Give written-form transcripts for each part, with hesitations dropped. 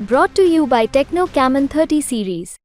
Brought to you by Techno Camon 30 series.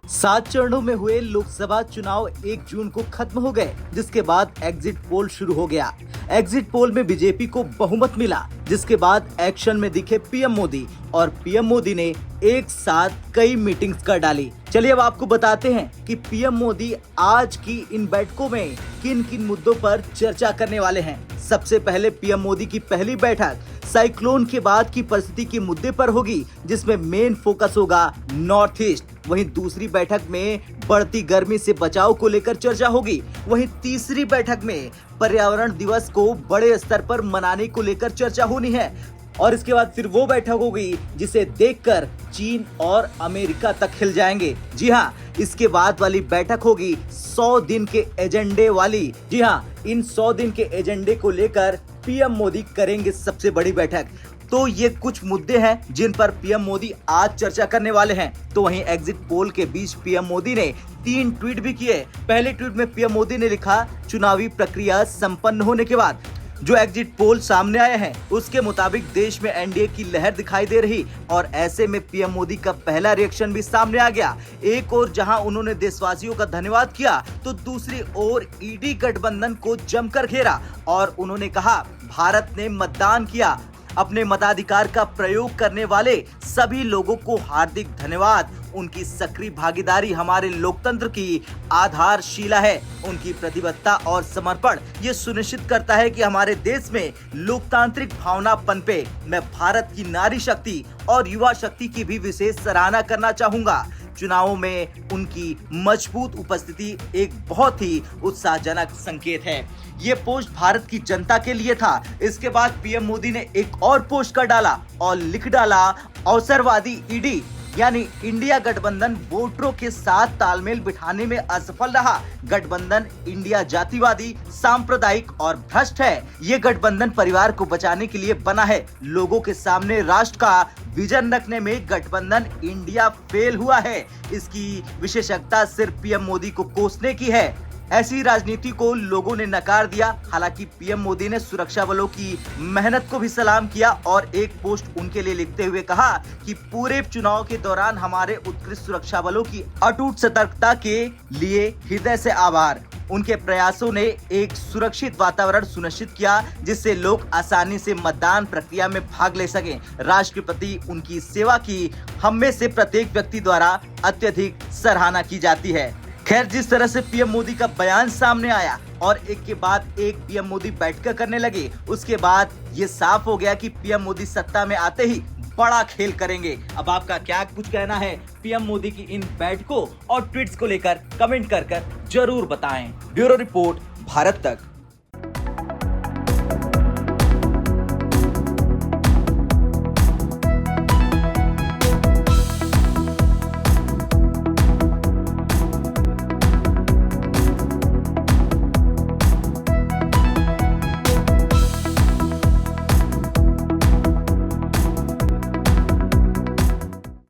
सात चरणों में हुए लोकसभा चुनाव 1 जून को खत्म हो गए, जिसके बाद एग्जिट पोल शुरू हो गया। एग्जिट पोल में बीजेपी को बहुमत मिला, जिसके बाद एक्शन में दिखे पीएम मोदी और पीएम मोदी ने एक साथ कई मीटिंग्स कर डाली। चलिए अब आपको बताते हैं कि पीएम मोदी आज की इन बैठकों में किन किन मुद्दों पर चर्चा करने वाले हैं। सबसे पहले पीएम मोदी की पहली बैठक साइक्लोन के बाद की परिस्थिति के मुद्दे पर होगी, जिसमें मेन फोकस होगा नॉर्थ ईस्ट। वहीं दूसरी बैठक में बढ़ती गर्मी से बचाव को लेकर चर्चा होगी। वहीं तीसरी बैठक में पर्यावरण दिवस को बड़े स्तर पर मनाने को लेकर चर्चा होनी है। और इसके बाद फिर वो बैठक होगी जिसे देखकर चीन और अमेरिका तक हिल जाएंगे। जी हाँ, इसके बाद वाली बैठक होगी 100 दिन के एजेंडे वाली। जी हाँ, इन 100 दिन के एजेंडे को लेकर पीएम मोदी करेंगे सबसे बड़ी बैठक। तो ये कुछ मुद्दे हैं जिन पर पीएम मोदी आज चर्चा करने वाले हैं। तो वहीं एग्जिट पोल के बीच पीएम मोदी ने 3 ट्वीट भी किए। पहले ट्वीट में पीएम मोदी ने लिखा, चुनावी प्रक्रिया संपन्न होने के बाद जो एग्जिट पोल सामने आए हैं उसके मुताबिक देश में एनडीए की लहर दिखाई दे रही, और ऐसे में पीएम मोदी का पहला रिएक्शन भी सामने आ गया। एक और जहां उन्होंने देशवासियों का धन्यवाद किया, तो दूसरी ओर ईडी गठबंधन को जमकर घेरा और उन्होंने कहा, भारत ने मतदान किया, अपने मताधिकार का प्रयोग करने वाले सभी लोगों को हार्दिक धन्यवाद। उनकी सक्रिय भागीदारी हमारे लोकतंत्र की आधारशिला है। उनकी प्रतिबद्धता और समर्पण ये सुनिश्चित करता है कि हमारे देश में लोकतांत्रिक भावना पनपे। मैं भारत की नारी शक्ति और युवा शक्ति की भी विशेष सराहना करना चाहूंगा। चुनावों में उनकी मजबूत उपस्थिति एक बहुत ही उत्साहजनक संकेत है। ये पोस्ट भारत की जनता के लिए था। इसके बाद पीएम मोदी ने एक और पोस्ट कर डाला और लिख डाला, अवसरवादी ईडी यानी इंडिया गठबंधन वोटरों के साथ तालमेल बिठाने में असफल रहा। गठबंधन इंडिया जातिवादी, सांप्रदायिक और भ्रष्ट है। ये गठबंधन परिवार को बचाने के लिए बना है। लोगों के सामने राष्ट्र का विजन रखने में गठबंधन इंडिया फेल हुआ है। इसकी विशेषज्ञता सिर्फ पीएम मोदी को कोसने की है। ऐसी राजनीति को लोगों ने नकार दिया। हालांकि पीएम मोदी ने सुरक्षा बलों की मेहनत को भी सलाम किया और एक पोस्ट उनके लिए लिखते हुए कहा कि पूरे चुनाव के दौरान हमारे उत्कृष्ट सुरक्षा बलों की अटूट सतर्कता के लिए हृदय से आभार। उनके प्रयासों ने एक सुरक्षित वातावरण सुनिश्चित किया, जिससे लोग आसानी से मतदान प्रक्रिया में भाग ले सकें। राष्ट्र के प्रति उनकी सेवा की हम में से प्रत्येक व्यक्ति द्वारा अत्यधिक सराहना की जाती है। खैर, जिस तरह से पीएम मोदी का बयान सामने आया और एक के बाद एक पीएम मोदी बैठक करने लगे, उसके बाद ये साफ हो गया कि पीएम मोदी सत्ता में आते ही बड़ा खेल करेंगे। अब आपका क्या कुछ कहना है पीएम मोदी की इन बैठकों और ट्वीट्स को लेकर कमेंट कर जरूर बताएं। ब्यूरो रिपोर्ट, भारत तक।